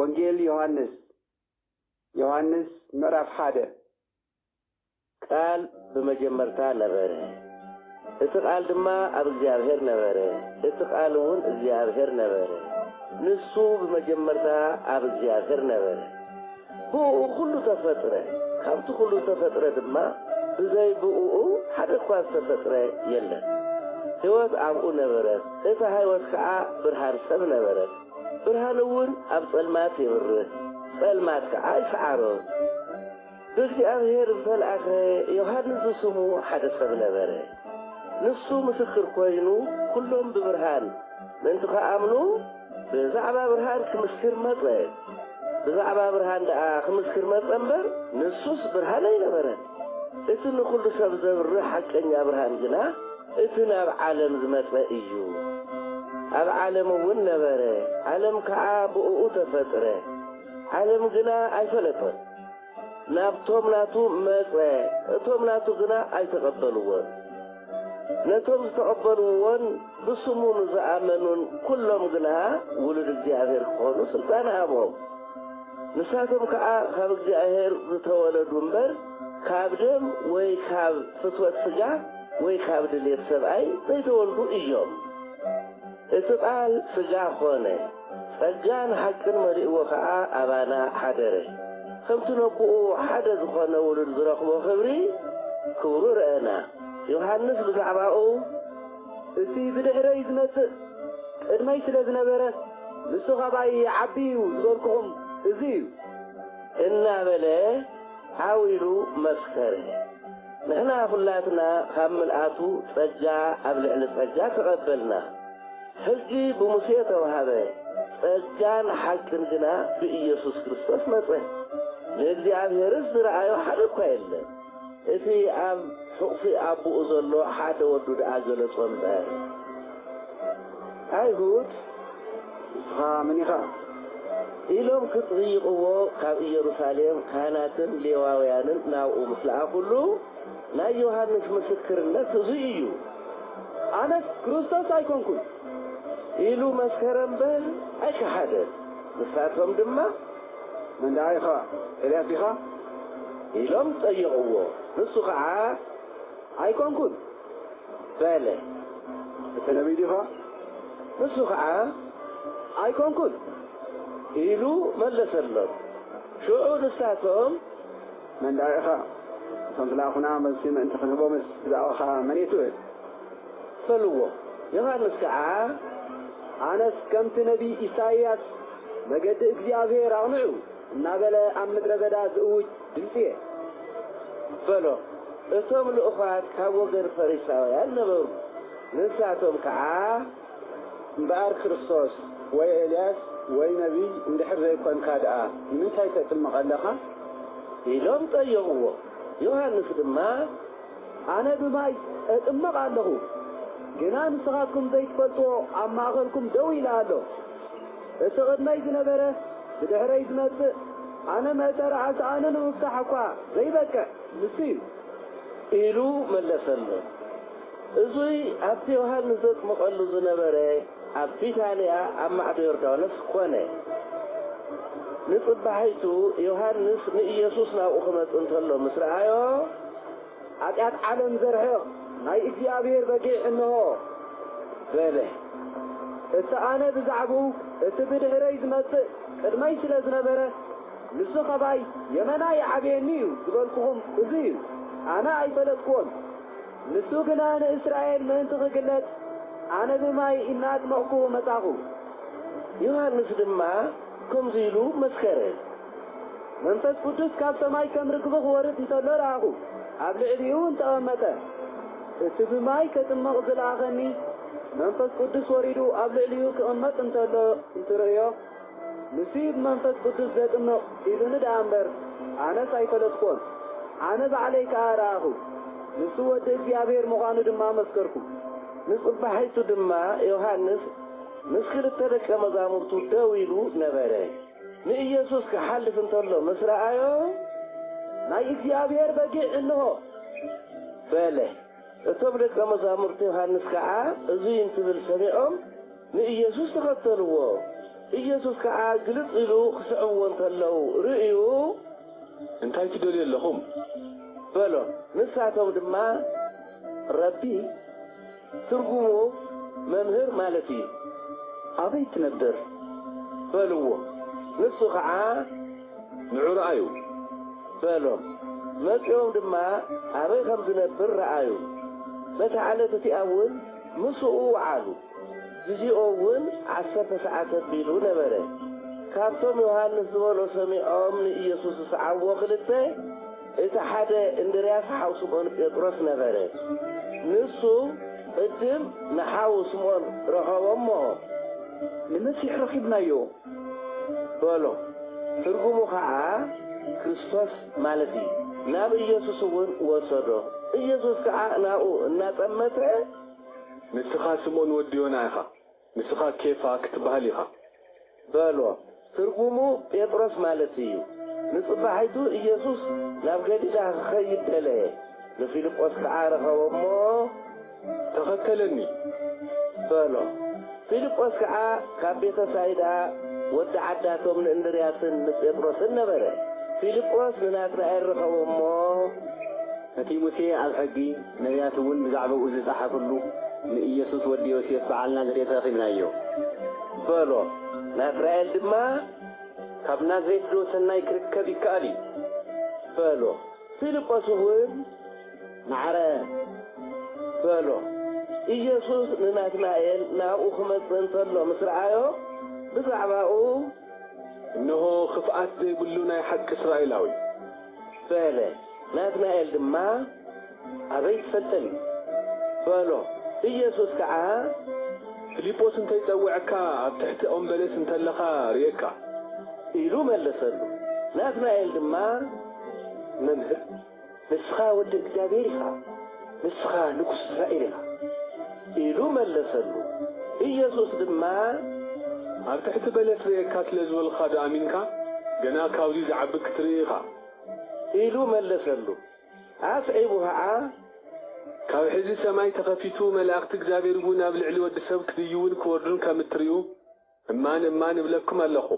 ወንጌል ዮሐንስ ምዕራፍ 1 ቃል በመጀመርታ ነበረ እቲ ቃል ድማ ኣብ እግዚአብሔር ነበረ እቲ ቃልውን እግዚአብሔር ነበረ ንሱ በመጀመርታ ኣብ እግዚአብሔር ነበረ ብኡ ሁሉ ተፈጥረ ካብቱ ሁሉ ተፈጥረ ድማ ብዘይ ብኡ ሓደ እኳ ተፈጥረ የለን ሕይወት ኣብኡ ነበረ እቲ ሕይወት ከዓ ብርሃን ሰብ ነበረ ብርሃንውን ኣብ ጸልማት ይብርህ ጸልማት ከዓ ይሰዓሮ በእግዚአብሔር ዝተልአኸ ዮሐንስ ስሙ ሓደ ሰብ ነበረ ንሱ ምስክር ኮይኑ ኩሎም ብብርሃን ምእንቲ ከኣምኑ ብዛዕባ ብርሃን ክምስክር መጸ ብዛዕባ ብርሃን ደኣ ክምስክር መጸ እምበር ንሱስ ብርሃን ኣይነበረ እቲ ንኹሉ ሰብ ዘብርህ ሓቀኛ ብርሃን ግና እቲ ናብ ዓለም ዝመጸ እዩ ኣብ ዓለም እውን ነበረ ዓለም ከዓ ብኡ ተፈጥረ ዓለም ግና ኣይፈለጦን ናብቶም ናቱ መጸ እቶም ናቱ ግና ኣይተቐበልዎን ነቶም ዝተቐበልዎን ብስሙ ዝኣመኑን ኩሎም ግና ውሉድ እግዚአብሔር ክኾኑ ስልጣን ሃቦም ንሳቶም ከዓ ካብ እግዚአብሔር ዝተወለዱ እምበር ካብ ደም ወይ ካብ ፍትወት ስጋ ወይ ካብ ድሌት ሰብኣይ ዘይተወልዱ እዮም እቲ ቃል ስጋ ኾነ ጸጋን ሓቅን መሊእዎ ከዓ ኣባና ሓደረ ከምቲ ነብኡ ሓደ ዝኾነ ውሉድ ዝረኽቦ ክብሪ ክብሩ ረአና ዮሐንስ ብዛዕባኡ እቲ ብድሕረይ ዝመጽእ ቅድመይ ስለ ዝነበረ ንሱ ኸባይ ዓቢዩ ዝበልክኹም እዚ እዩ እናበለ ሓዊሉ መስከረ ንሕና ኩላትና ካብ ምልኣቱ ጸጋ ኣብ ልዕሊ ጸጋ ተቐበልና ሕጂ ብሙሴ ተዋሃበ ጸጋን ሓቅን ግና ብኢየሱስ ክርስቶስ መጸ ንእግዚአብሔርስ ዝረአዮ ሓደ እኳ የለን እቲ ኣብ ሕቑፊ ኣቦኡ ዘሎ ሓደ ወዱ ደኣ ገለጾ እምበር ኣይሁድ ንስኻ መን ኢኻ ኢሎም ክጥይቕዎ ካብ ኢየሩሳሌም ካህናትን ሌዋውያንን ናብኡ ምስ ለኣኹሉ ናይ ዮሐንስ ምስክርነት እዚ እዩ ኣነስ ክርስቶስ ኣይኮንኩን ኢሉ መስከረ እምበር ኣይከሓደን ንሳቶም ድማ መንዳ ኢኻ ኤልያስ ኢኻ ኢሎም ጠይቕዎ ንሱ ከዓ ኣይኮንኩን በለ እቲ ነቢይ ዲኻ ንሱ ከዓ ኣይኮንኩን ኢሉ መለሰሎም ሽዑ ንሳቶም መንዳ ኢኻ እቶም ዝለኣኹና መልሲ ምእንቲ ክንህቦምስ ብዛዕባኻ መን እየ ትብል በልዎ ዮሐንስ ከዓ ኣነስ ከምቲ ነቢይ ኢሳይያስ መገዲ እግዚአብሔር ኣቕንዑ እናበለ ኣብ ምድረ በዳ ዝእውጅ ድምፂ እየ በሎ እቶም ልኡኻት ካብ ወገን ፈሪሳውያን ነበሩ ንሳቶም ከዓ እምበኣር ክርስቶስ ወይ ኤልያስ ወይ ነቢይ እንድሕር ዘይኮንካ ደኣ ንምንታይ ተጥምቕ ኣለኻ ኢሎም ጠየቕዎ ዮሐንስ ድማ ኣነ ብማይ እጥምቕ ኣለኹ ግና ንስኻትኩም ዘይትፈልጥዎ ኣብ ማእኸልኩም ደው ኢለ ኣሎ እቲ ቅድመይ ዝነበረ ብድሕረይ ዝመጽእ ኣነ መእተሪ ዓሳ ኣነ ንምፍታሕ እኳ ዘይበቅዕ ንሱ እዩ ኢሉ መለሰሎ እዙይ ኣብቲ ዮሐንስ ዘጥምቐሉ ዝነበረ ኣብ ቢታንያ ኣብ ማዕዶ ዮርዳኖስ ኮነ ንጽባሒቱ ዮሐንስ ንኢየሱስ ናብኡ ክመጽእ እንተሎ ምስ ረኣዮ ኃጢአት ዓለም ዘርሕቕ ናይ እግዚአብሔር በጊዕ እንሆ በለ እቲ ኣነ ብዛዕባኡ እቲ ብድሕረይ ዝመጽእ ቅድመይ ስለ ዝነበረ ንሱ ኸባይ የመናይ ዓብየኒ እዩ ዝበልኩኹም እዚ እዩ ኣነ ኣይፈለጥክዎን ንሱ ግና ንእስራኤል ምእንቲ ክግለጥ ኣነ ብማይ እናጥመቕኩ መጻኹ ዮሐንስ ድማ ከምዚ ኢሉ መስከረ መንፈስ ቅዱስ ካብ ሰማይ ከም ርግቢ ክወርድ እንተሎ ረኣኹ ኣብ ልዕሊኡ እንተቐመጠ እቲ ብማይ ከጥምቕ ዝለኣኸኒ መንፈስ ቅዱስ ወሪዱ ኣብ ልዕሊኡ ክቕመጥ እንተሎ እንትርእዮ ንሱ ብመንፈስ ቅዱስ ዘጥምቕ ኢሉኒ ደኣ እምበር ኣነስ ኣይፈለጥክዎን ኣነ ባዕለይ ከዓ ረኣኹ ንሱ ወዲ እግዚአብሔር ምዃኑ ድማ መስከርኩ ንጽባሒቱ ድማ ዮሐንስ ምስ ክልተ ደቀ መዛሙርቱ ደው ኢሉ ነበረ ንኢየሱስ ክሓልፍ እንተሎ ምስ ረኣዮ ናይ እግዚአብሔር በጊዕ እንሆ በለ እቶም ደቀ መዛሙርቱ ዮሐንስ ከዓ እዙይ እንትብል ሰሚዖም ንኢየሱስ ተኸተልዎ ኢየሱስ ከዓ ግልጽ ኢሉ ክስዕብዎ እንተለዉ ርእዩ እንታይ ትደልዩ ኣለኹም በሎ። ንሳቶም ድማ ረቢ ትርጉሙ መምህር ማለት እዩ ኣበይ ትነብር በልዎ። ንሱ ከዓ ንዑ ረአዩ በሎም። መጺኦም ድማ ኣበይ ከም ዝነብር ረአዩ። በቲ ዓለት እቲኣ እውን ምስኡ ወዓሉ። ግዚኦ እውን 10 ሰዓት ኣቢሉ ነበረ። ካብቶም ዮሃንስ ዝበሎ ሰሚዖም ንኢየሱስ ዝሰዓብዎ ክልተ እቲ ሓደ እንድርያስ ሓው ስምዖን ጴጥሮስ ነበረ። ንሱ ቅድም ንሓው ስምዖን ረኸቦሞ ንመሲሕ ረኺብናዮ በሎ። ትርጉሙ ከዓ ክርስቶስ ማለት እዩ። ናብ ኢየሱስ እውን ወሰዶ። ኢየሱስ ከዓ ናብኡ እናጠመተ ንስኻ ስምዖን ወዲ ዮና ኢኻ ንስኻ ኬፋ ክትበሃል ኢኻ በሎ። ትርጉሙ ጴጥሮስ ማለት እዩ። ንጽባሒቱ ኢየሱስ ናብ ገሊላ ክኸይድ ደለየ። ንፊልጶስ ከዓ ረኸቦሞ ተኸተለኒ በሎ። ፊልጶስ ከዓ ካብ ቤተ ሳይዳ ወዲ ዓዳቶም ንእንድርያስን ንጴጥሮስን ነበረ። ፊልጶስ ንናትናኤል ረኸቦሞ እቲ ሙሴ ኣብ ሕጊ ነቢያት እውን ብዛዕባኡ ዝፀሓፍሉ ንኢየሱስ ወዲ ዮሴፍ በዓል ናዝሬት ረኺብናዮ በሎ። ናትናኤል ድማ ካብ ናዝሬት ዶ ሰናይ ክርከብ ይከኣል እዩ በሎ። ፊልጶስ እውን ማዕረ በሎ። ኢየሱስ ንናትናኤል ናብኡ ክመጽእ እንተሎ ምስ ረኣዮ ብዛዕባኡ እነሆ ክፍኣት ዘይብሉ ናይ ሓቂ እስራኤላዊ በለ። ናትናኤል ድማ ኣበይ ትፈልጠኒ በሎ። ኢየሱስ ከዓ ፊልጶስ እንተይጸውዐካ ኣብ ትሕቲ ኦም በለስ እንተለኻ ርየካ ኢሉ መለሰሉ። ናትናኤል ድማ መምህር ንስኻ ወዲ እግዚአብሔር ኢኻ ንስኻ ንጉስ እስራኤል ኢኻ ኢሉ መለሰሉ። ኢየሱስ ድማ ኣብ ትሕቲ በለስ ርየካ ስለ ዝበልካ ዶ ኣሚንካ ገና ካብዚ ዝዓቢ ክትርኢ ኢኻ ኢሉ መለሰሉ። ኣስዒቡ ከዓ ካብ ሕዚ ሰማይ ተኸፊቱ መላእኽቲ እግዚአብሔር እውን ኣብ ልዕሊ ወዲ ሰብ ክድይውን ክወርዱን ከም እትርእዩ እማን እማን እብለኩም ኣለኹ